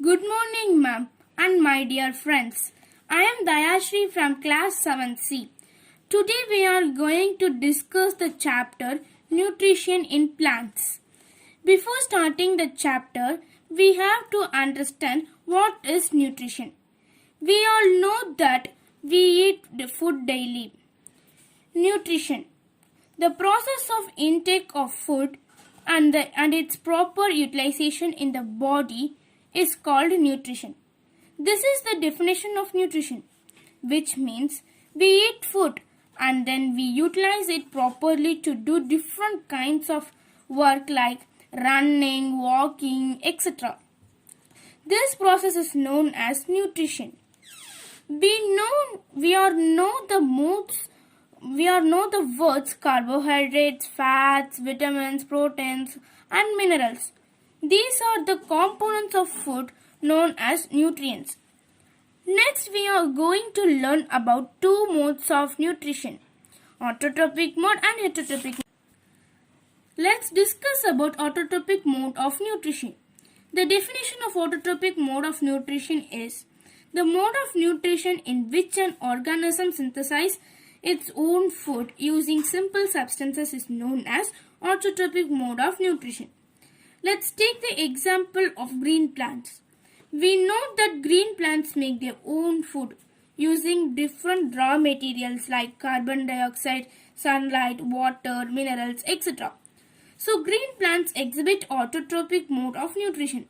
Good morning, ma'am, and my dear friends. I am Dayashri from class 7C. Today we are going to discuss the chapter Nutrition in Plants. Before starting the chapter, we have to understand what is nutrition. We all know that we eat the food daily. Nutrition. The process of intake of food and its proper utilization in the body is called nutrition. This is the definition of nutrition, which means we eat food and then we utilize it properly to do different kinds of work like running, walking, etc. This process is known as nutrition. We are know the words carbohydrates, fats, vitamins, proteins, and minerals. These are the components of food known as nutrients. Next, we are going to learn about two modes of nutrition, autotrophic mode and heterotrophic mode. Let's discuss about autotrophic mode of nutrition. The definition of autotrophic mode of nutrition is the mode of nutrition in which an organism synthesizes its own food using simple substances is known as autotrophic mode of nutrition. Let's take the example of green plants. We know that green plants make their own food using different raw materials like carbon dioxide, sunlight, water, minerals, etc. So green plants exhibit autotrophic mode of nutrition.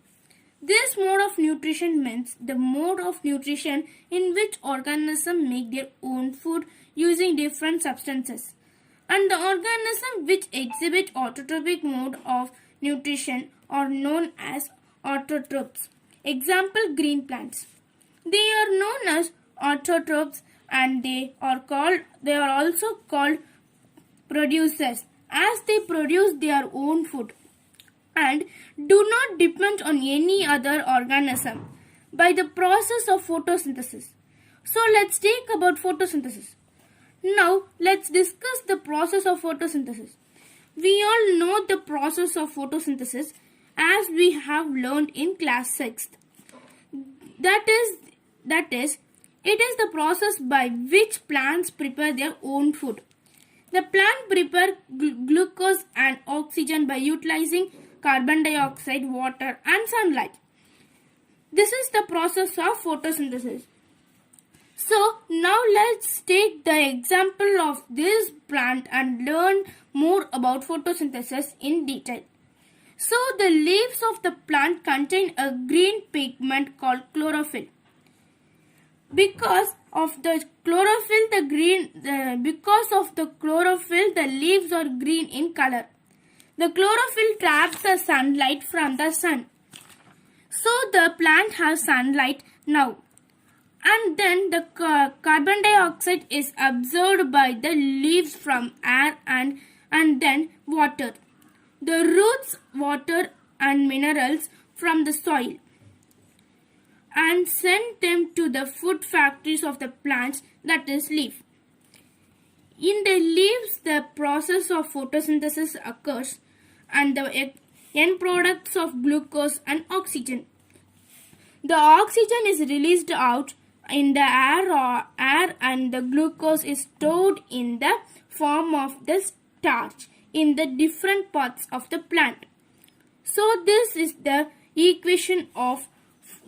This mode of nutrition means the mode of nutrition in which organisms make their own food using different substances. And the organisms which exhibit autotrophic mode of nutrition are known as autotrophs. Example, green plants. They are known as autotrophs and they are also called producers as they produce their own food and do not depend on any other organism by the process of photosynthesis. So let's take about photosynthesis. Now let's discuss the process of photosynthesis. We all know the process of photosynthesis as we have learned in class 6th. That is, it is the process by which plants prepare their own food. The plant prepare glucose and oxygen by utilizing carbon dioxide, water and sunlight. This is the process of photosynthesis. So now let's take the example of this plant and learn more about photosynthesis in detail. So the leaves of the plant contain a green pigment called chlorophyll. Because of the chlorophyll, the leaves are green in color. The chlorophyll traps the sunlight from the sun. So the plant has sunlight now. And then the carbon dioxide is absorbed by the leaves from air and then water. The roots, water and minerals from the soil and send them to the food factories of the plants, that is leaf. In the leaves, the process of photosynthesis occurs and the end products of glucose and oxygen. The oxygen is released out in the air and the glucose is stored in the form of the starch in the different parts of the plant. So this is the equation of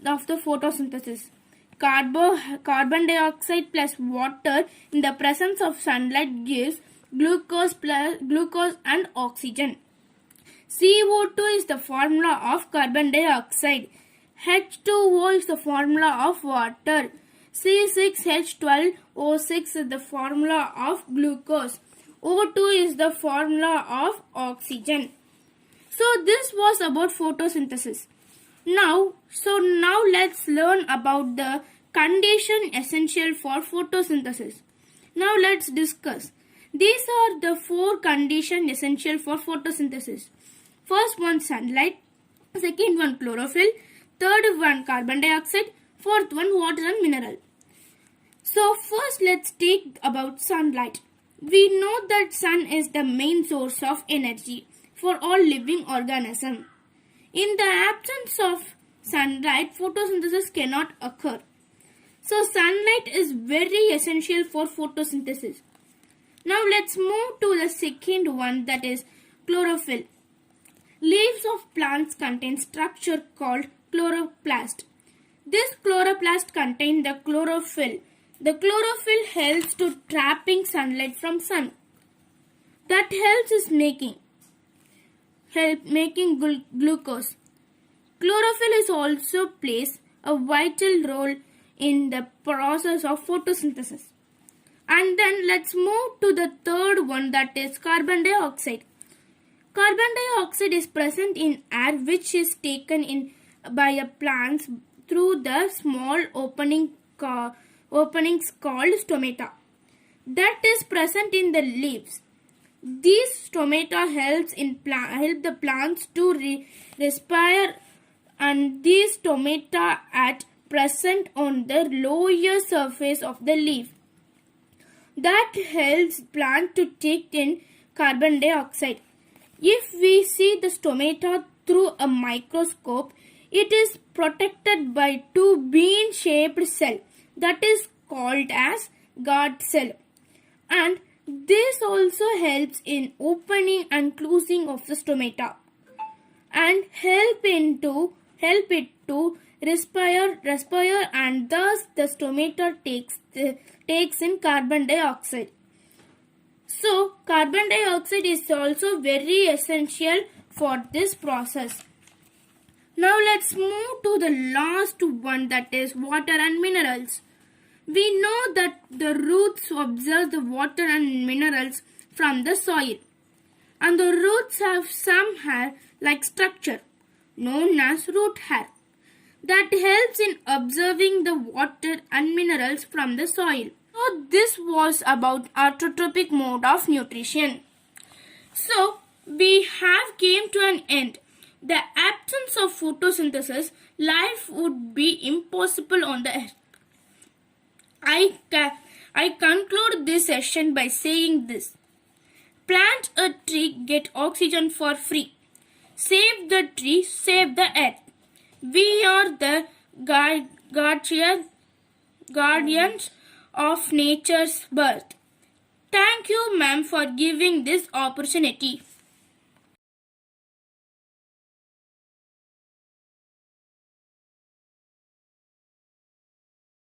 the photosynthesis. Carbon dioxide plus water in the presence of sunlight gives glucose and oxygen. CO2 is the formula of carbon dioxide. H2O is the formula of water. C6H12O6 is the formula of glucose. O2 is the formula of oxygen. So this was about photosynthesis. Now let's learn about the condition essential for photosynthesis. Now let's discuss. These are the 4 conditions essential for photosynthesis. First one sunlight, second one chlorophyll, third one carbon dioxide, fourth one water and mineral. So first let's take about sunlight. We know that sun is the main source of energy for all living organisms. In the absence of sunlight, photosynthesis cannot occur. So sunlight is very essential for photosynthesis. Now let's move to the second one, that is chlorophyll. Leaves of plants contain structure called chloroplast. This chloroplast contains the chlorophyll. The chlorophyll helps to trapping sunlight from sun. That helps is making glucose. Chlorophyll is also plays a vital role in the process of photosynthesis. And then let's move to the third one, that is carbon dioxide. Carbon dioxide is present in air which is taken in by a plant through the small openings called stomata that is present in the leaves. These stomata help the plants to respire, and these stomata at present on the lower surface of the leaf. That helps plant to take in carbon dioxide. If we see the stomata through a microscope, it is protected by two bean-shaped cells that is called as guard cell, and this also helps in opening and closing of the stomata and help it to respire, and thus the stomata takes in carbon dioxide. So carbon dioxide is also very essential for this process. Now let's move to the last one, that is water and minerals. We know that the roots absorb the water and minerals from the soil, and the roots have some hair-like structure known as root hair that helps in absorbing the water and minerals from the soil. So this was about autotrophic mode of nutrition. So we have came to an end. The absence of photosynthesis, life would be impossible on the earth. I conclude this session by saying this. Plant a tree, get oxygen for free. Save the tree, save the earth. We are the guardians of nature's birth. Thank you, ma'am, for giving this opportunity.